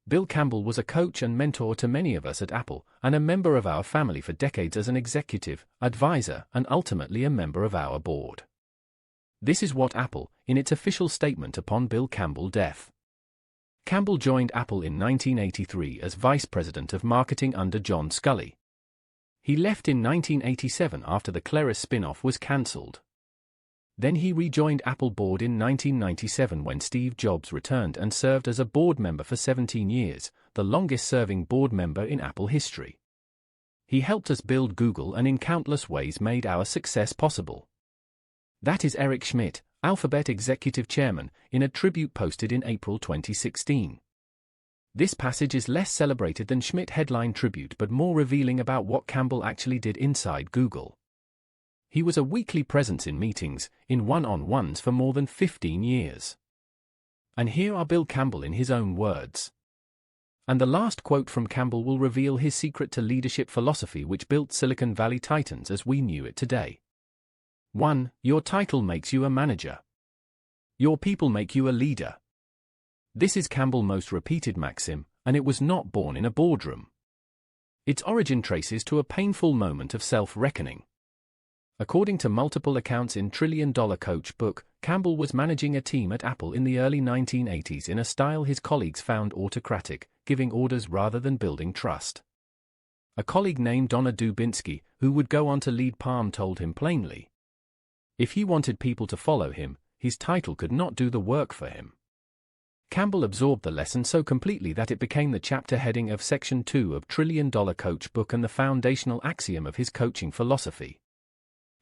Bill Campbell was a coach and mentor to many of us at Apple, and a member of our family for decades as an executive, advisor, and ultimately a member of our board. This is what Apple, in its official statement upon Bill Campbell's death. Campbell joined Apple in 1983 as vice president of marketing under John Sculley. He left in 1987 after the Claris spin-off was cancelled. Then he rejoined Apple board in 1997 when Steve Jobs returned and served as a board member for 17 years, the longest-serving board member in Apple history. He helped us build Google and in countless ways made our success possible. That is Eric Schmidt, Alphabet executive chairman, in a tribute posted in April 2016. This passage is less celebrated than Schmidt headline tribute but more revealing about what Campbell actually did inside Google. He was a weekly presence in meetings, in one-on-ones for more than 15 years. And here are Bill Campbell in his own words. And the last quote from Campbell will reveal his secret to leadership philosophy which built Silicon Valley Titans as we knew it today. 1. Your title makes you a manager. Your people make you a leader. This is Campbell's most repeated maxim, and it was not born in a boardroom. Its origin traces to a painful moment of self-reckoning. According to multiple accounts in Trillion Dollar Coach book, Campbell was managing a team at Apple in the early 1980s in a style his colleagues found autocratic, giving orders rather than building trust. A colleague named Donna Dubinsky, who would go on to lead Palm, told him plainly, if he wanted people to follow him, his title could not do the work for him. Campbell absorbed the lesson so completely that it became the chapter heading of Section 2 of Trillion Dollar Coach book and the foundational axiom of his coaching philosophy.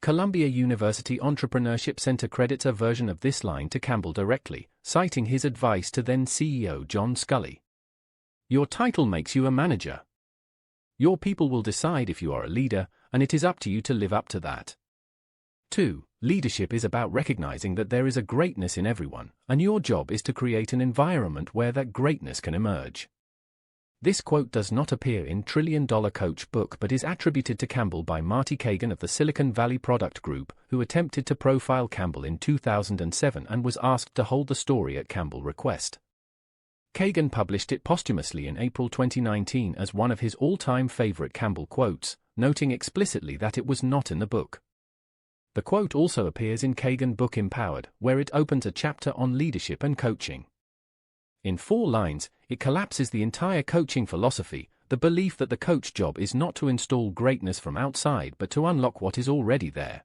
Columbia University Entrepreneurship Center credits a version of this line to Campbell directly, citing his advice to then CEO John Sculley. Your title makes you a manager. Your people will decide if you are a leader, and it is up to you to live up to that. 2. Leadership is about recognizing that there is a greatness in everyone, and your job is to create an environment where that greatness can emerge. This quote does not appear in Trillion Dollar Coach book but is attributed to Campbell by Marty Kagan of the Silicon Valley Product Group, who attempted to profile Campbell in 2007 and was asked to hold the story at Campbell's request. Kagan published it posthumously in April 2019 as one of his all-time favorite Campbell quotes, noting explicitly that it was not in the book. The quote also appears in Kagan's book Empowered, where it opens a chapter on leadership and coaching. In 4 lines, it collapses the entire coaching philosophy, the belief that the coach job is not to install greatness from outside but to unlock what is already there.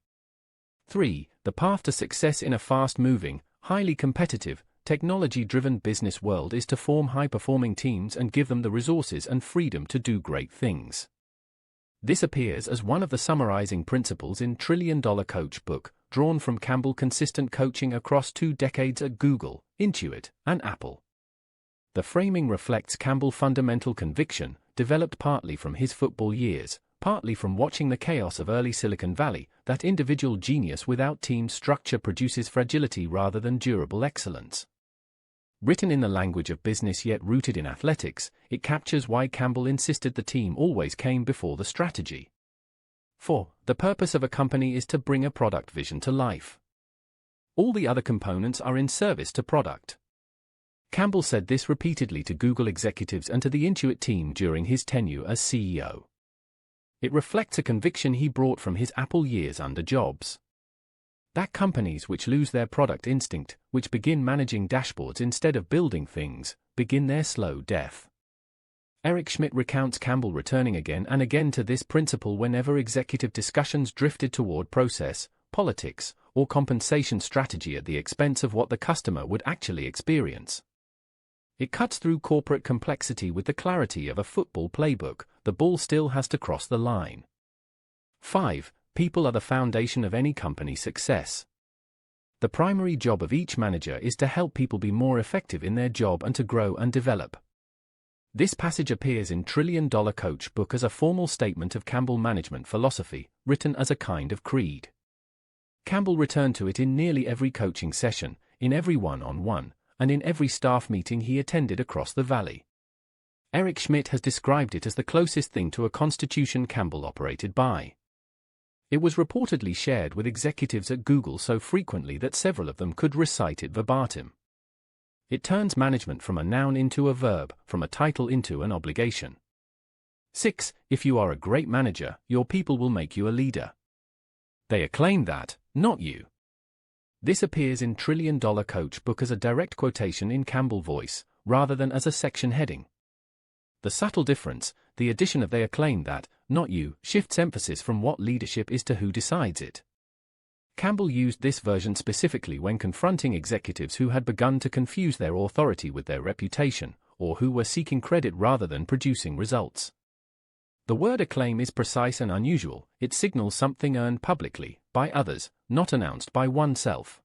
3. The path to success in a fast-moving, highly competitive, technology-driven business world is to form high-performing teams and give them the resources and freedom to do great things. This appears as one of the summarizing principles in Trillion Dollar Coach book, drawn from Campbell's consistent coaching across 2 decades at Google, Intuit, and Apple. The framing reflects Campbell's fundamental conviction, developed partly from his football years, partly from watching the chaos of early Silicon Valley, that individual genius without team structure produces fragility rather than durable excellence. Written in the language of business yet rooted in athletics, it captures why Campbell insisted the team always came before the strategy. 4. The purpose of a company is to bring a product vision to life. All the other components are in service to product. Campbell said this repeatedly to Google executives and to the Intuit team during his tenure as CEO. It reflects a conviction he brought from his Apple years under Jobs. That companies which lose their product instinct, which begin managing dashboards instead of building things, begin their slow death. Eric Schmidt recounts Campbell returning again and again to this principle whenever executive discussions drifted toward process, politics, or compensation strategy at the expense of what the customer would actually experience. It cuts through corporate complexity with the clarity of a football playbook. The ball still has to cross the line. 5. People are the foundation of any company's success. The primary job of each manager is to help people be more effective in their job and to grow and develop. This passage appears in Trillion Dollar Coach book as a formal statement of Campbell management philosophy, written as a kind of creed. Campbell returned to it in nearly every coaching session, in every one-on-one, and in every staff meeting he attended across the valley. Eric Schmidt has described it as the closest thing to a constitution Campbell operated by. It was reportedly shared with executives at Google so frequently that several of them could recite it verbatim. It turns management from a noun into a verb, from a title into an obligation. 6. If you are a great manager, your people will make you a leader. They acclaim that, not you. This appears in $1 Trillion Coach book as a direct quotation in Campbell voice, rather than as a section heading. The subtle difference, the addition of they acclaim that, not you, shifts emphasis from what leadership is to who decides it. Campbell used this version specifically when confronting executives who had begun to confuse their authority with their reputation, or who were seeking credit rather than producing results. The word acclaim is precise and unusual. It signals something earned publicly, by others, not announced by oneself.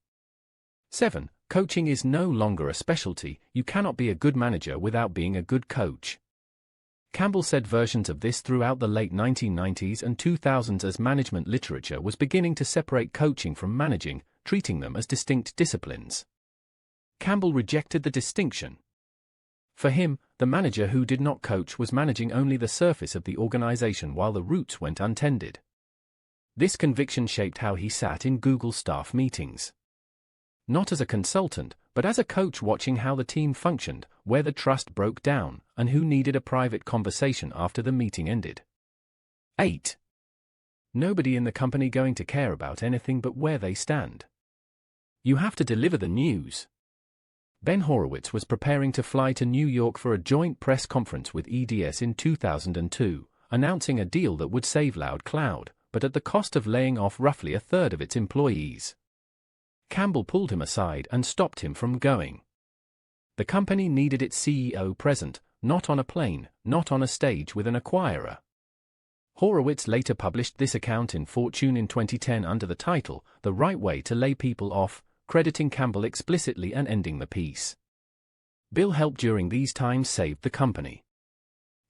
7. Coaching is no longer a specialty. You cannot be a good manager without being a good coach. Campbell said versions of this throughout the late 1990s and 2000s as management literature was beginning to separate coaching from managing, treating them as distinct disciplines. Campbell rejected the distinction. For him, the manager who did not coach was managing only the surface of the organization while the roots went untended. This conviction shaped how he sat in Google staff meetings. Not as a consultant, but as a coach watching how the team functioned, where the trust broke down, and who needed a private conversation after the meeting ended. 8. Nobody in the company going to care about anything but where they stand. You have to deliver the news. Ben Horowitz was preparing to fly to New York for a joint press conference with EDS in 2002, announcing a deal that would save Loud Cloud, but at the cost of laying off roughly a third of its employees. Campbell pulled him aside and stopped him from going. The company needed its CEO present, not on a plane, not on a stage with an acquirer. Horowitz later published this account in Fortune in 2010 under the title, The Right Way to Lay People Off, crediting Campbell explicitly and ending the piece. Bill helped during these times save the company.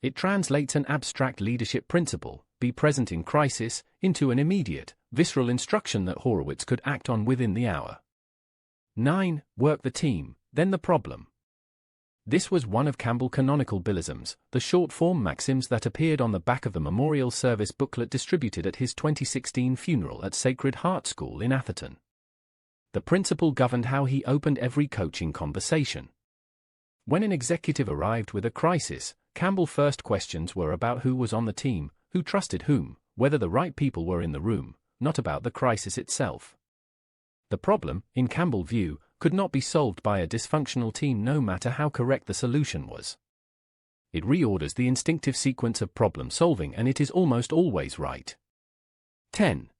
It translates an abstract leadership principle, be present in crisis, into an immediate, visceral instruction that Horowitz could act on within the hour. 9. Work the team, then the problem. This was one of Campbell's canonical Billisms, the short-form maxims that appeared on the back of the memorial service booklet distributed at his 2016 funeral at Sacred Heart School in Atherton. The principle governed how he opened every coaching conversation. When an executive arrived with a crisis, Campbell's first questions were about who was on the team, who trusted whom, whether the right people were in the room, not about the crisis itself. The problem, in Campbell's view, could not be solved by a dysfunctional team no matter how correct the solution was. It reorders the instinctive sequence of problem solving and it is almost always right. 10.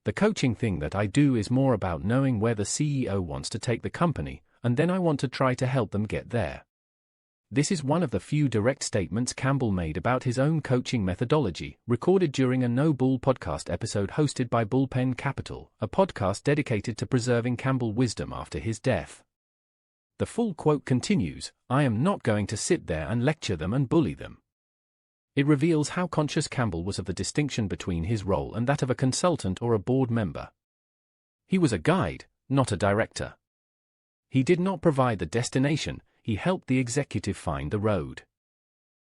The coaching thing that I do is more about knowing where the CEO wants to take the company, and then I want to try to help them get there. This is one of the few direct statements Campbell made about his own coaching methodology, recorded during a No Bull podcast episode hosted by Bullpen Capital, a podcast dedicated to preserving Campbell wisdom after his death. The full quote continues, "I am not going to sit there and lecture them and bully them." It reveals how conscious Campbell was of the distinction between his role and that of a consultant or a board member. He was a guide, not a director. He did not provide the destination, he helped the executive find the road.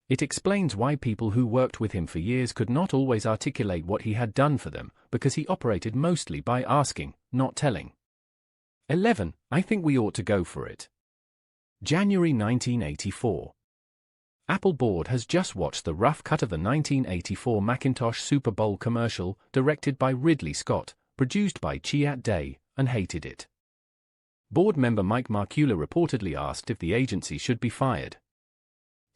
It explains why people who worked with him for years could not always articulate what he had done for them, because he operated mostly by asking, not telling. 11. I think we ought to go for it. January 1984. Apple board has just watched the rough cut of the 1984 Macintosh Super Bowl commercial, directed by Ridley Scott, produced by Chiat Day, and hated it. Board member Mike Markula reportedly asked if the agency should be fired.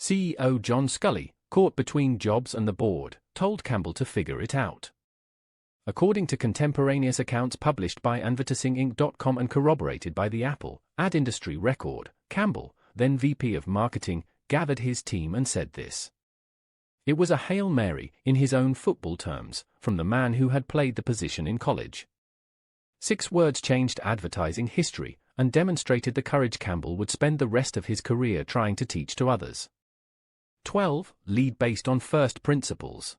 CEO John Scully, caught between jobs and the board, told Campbell to figure it out. According to contemporaneous accounts published by advertisinginc.com and corroborated by the Apple ad industry record, Campbell, then VP of Marketing, gathered his team and said this. It was a Hail Mary, in his own football terms, from the man who had played the position in college. 6 words changed advertising history and demonstrated the courage Campbell would spend the rest of his career trying to teach to others. 12. Lead based on first principles.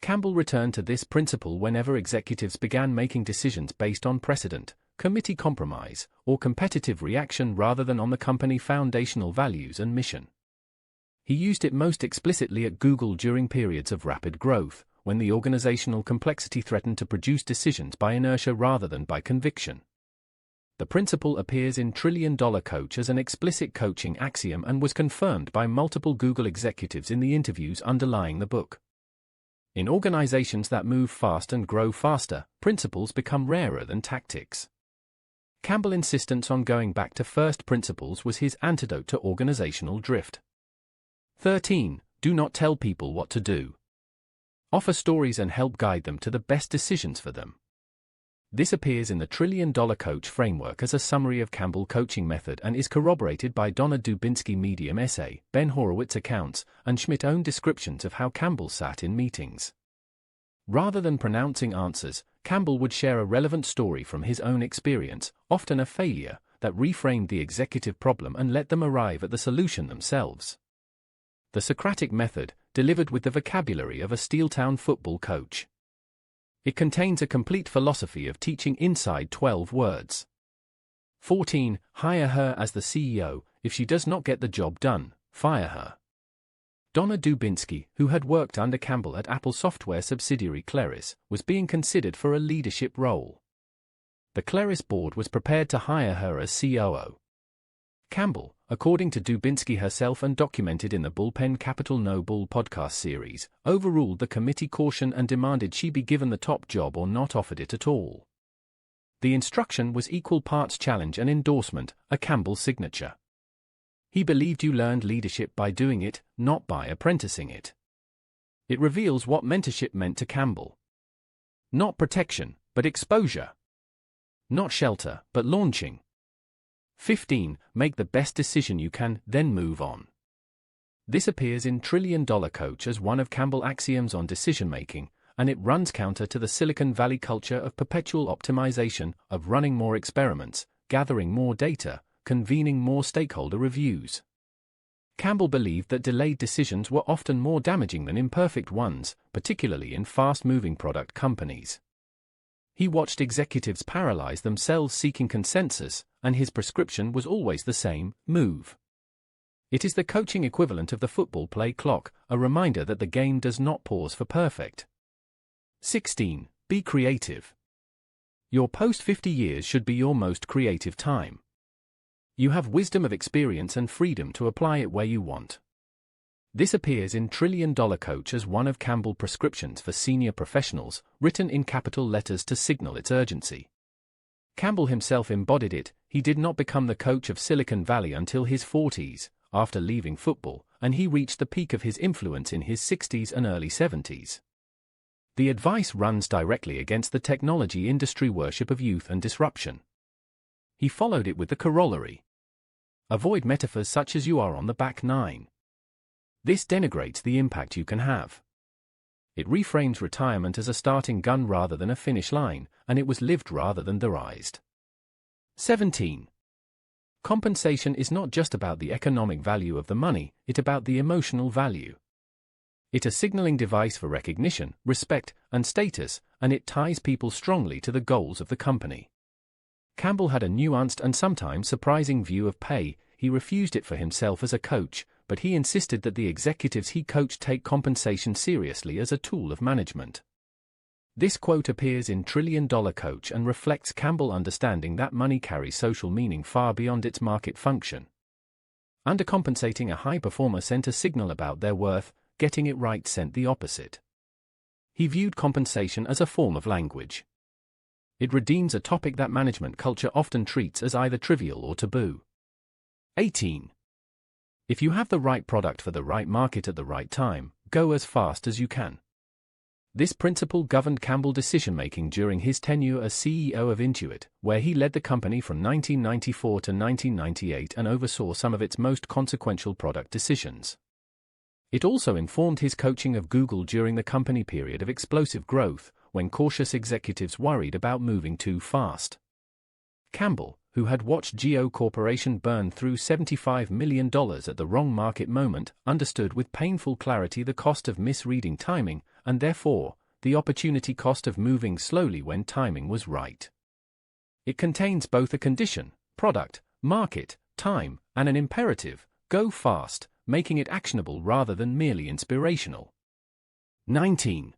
Campbell returned to this principle whenever executives began making decisions based on precedent, committee compromise, or competitive reaction rather than on the company foundational values and mission. He used it most explicitly at Google during periods of rapid growth, when the organizational complexity threatened to produce decisions by inertia rather than by conviction. The principle appears in Trillion Dollar Coach as an explicit coaching axiom and was confirmed by multiple Google executives in the interviews underlying the book. In organizations that move fast and grow faster, principles become rarer than tactics. Campbell's insistence on going back to first principles was his antidote to organizational drift. 13. Do not tell people what to do. Offer stories and help guide them to the best decisions for them. This appears in the Trillion Dollar Coach framework as a summary of Campbell's coaching method and is corroborated by Donna Dubinsky Medium essay, Ben Horowitz accounts, and Schmidt-owned descriptions of how Campbell sat in meetings. Rather than pronouncing answers, Campbell would share a relevant story from his own experience, often a failure, that reframed the executive problem and let them arrive at the solution themselves. The Socratic method, delivered with the vocabulary of a Steeltown football coach. It contains a complete philosophy of teaching inside 12 words. 14. Hire her as the CEO. If she does not get the job done, fire her. Donna Dubinsky, who had worked under Campbell at Apple software subsidiary Claris, was being considered for a leadership role. The Claris board was prepared to hire her as COO. Campbell, according to Dubinsky herself and documented in the Bullpen Capital No Bull podcast series, overruled the committee caution and demanded she be given the top job or not offered it at all. The instruction was equal parts challenge and endorsement, a Campbell signature. He believed you learned leadership by doing it, not by apprenticing it. It reveals what mentorship meant to Campbell. Not protection, but exposure. Not shelter, but launching. 15. Make the best decision you can, then move on. This appears in Trillion Dollar Coach as one of Campbell's axioms on decision-making, and it runs counter to the Silicon Valley culture of perpetual optimization, of running more experiments, gathering more data, convening more stakeholder reviews. Campbell believed that delayed decisions were often more damaging than imperfect ones, particularly in fast-moving product companies. He watched executives paralyze themselves seeking consensus, and his prescription was always the same: move. It is the coaching equivalent of the football play clock, a reminder that the game does not pause for perfect. 16. Be creative. Your post-50 years should be your most creative time. You have wisdom of experience and freedom to apply it where you want. This appears in Trillion Dollar Coach as one of Campbell's prescriptions for senior professionals, written in capital letters to signal its urgency. Campbell himself embodied it. He did not become the coach of Silicon Valley until his 40s, after leaving football, and he reached the peak of his influence in his 60s and early 70s. The advice runs directly against the technology industry worship of youth and disruption. He followed it with the corollary: avoid metaphors such as you are on the back nine. This denigrates the impact you can have. It reframes retirement as a starting gun rather than a finish line, and it was lived rather than theorized. 17. Compensation is not just about the economic value of the money, it's about the emotional value. It's a signaling device for recognition, respect, and status, and it ties people strongly to the goals of the company. Campbell had a nuanced and sometimes surprising view of pay. He refused it for himself as a coach, but he insisted that the executives he coached take compensation seriously as a tool of management. This quote appears in Trillion Dollar Coach and reflects Campbell's understanding that money carries social meaning far beyond its market function. Undercompensating a high performer sent a signal about their worth, getting it right sent the opposite. He viewed compensation as a form of language. It redeems a topic that management culture often treats as either trivial or taboo. 18. If you have the right product for the right market at the right time, go as fast as you can. This principle governed Campbell's decision-making during his tenure as CEO of Intuit, where he led the company from 1994 to 1998 and oversaw some of its most consequential product decisions. It also informed his coaching of Google during the company period of explosive growth, when cautious executives worried about moving too fast. Campbell, who had watched Geo Corporation burn through $75 million at the wrong market moment, understood with painful clarity the cost of misreading timing, and therefore, the opportunity cost of moving slowly when timing was right. It contains both a condition, product, market, time, and an imperative, go fast, making it actionable rather than merely inspirational. 19.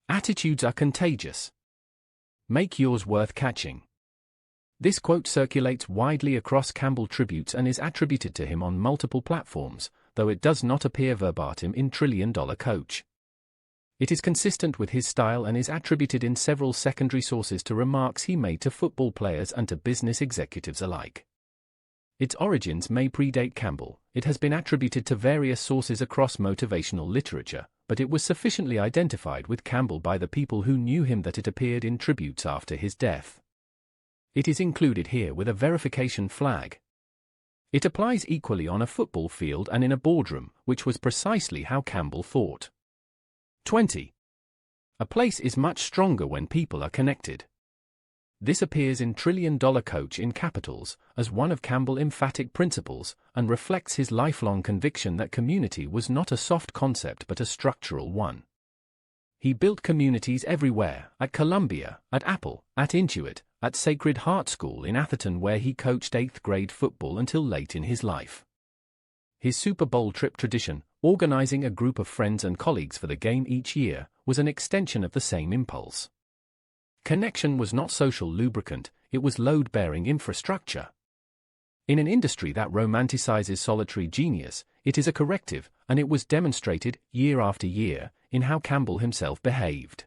Attitudes are contagious. Make yours worth catching. This quote circulates widely across Campbell tributes and is attributed to him on multiple platforms, though it does not appear verbatim in Trillion Dollar Coach. It is consistent with his style and is attributed in several secondary sources to remarks he made to football players and to business executives alike. Its origins may predate Campbell. It has been attributed to various sources across motivational literature, but it was sufficiently identified with Campbell by the people who knew him that it appeared in tributes after his death. It is included here with a verification flag. It applies equally on a football field and in a boardroom, which was precisely how Campbell thought. 20. A place is much stronger when people are connected. This appears in Trillion Dollar Coach in capitals as one of Campbell's emphatic principles and reflects his lifelong conviction that community was not a soft concept but a structural one. He built communities everywhere, at Columbia, at Apple, at Intuit, at Sacred Heart School in Atherton where he coached 8th grade football until late in his life. His Super Bowl trip tradition, organizing a group of friends and colleagues for the game each year, was an extension of the same impulse. Connection was not social lubricant, it was load-bearing infrastructure. In an industry that romanticizes solitary genius, it is a corrective, and it was demonstrated, year after year, in how Campbell himself behaved.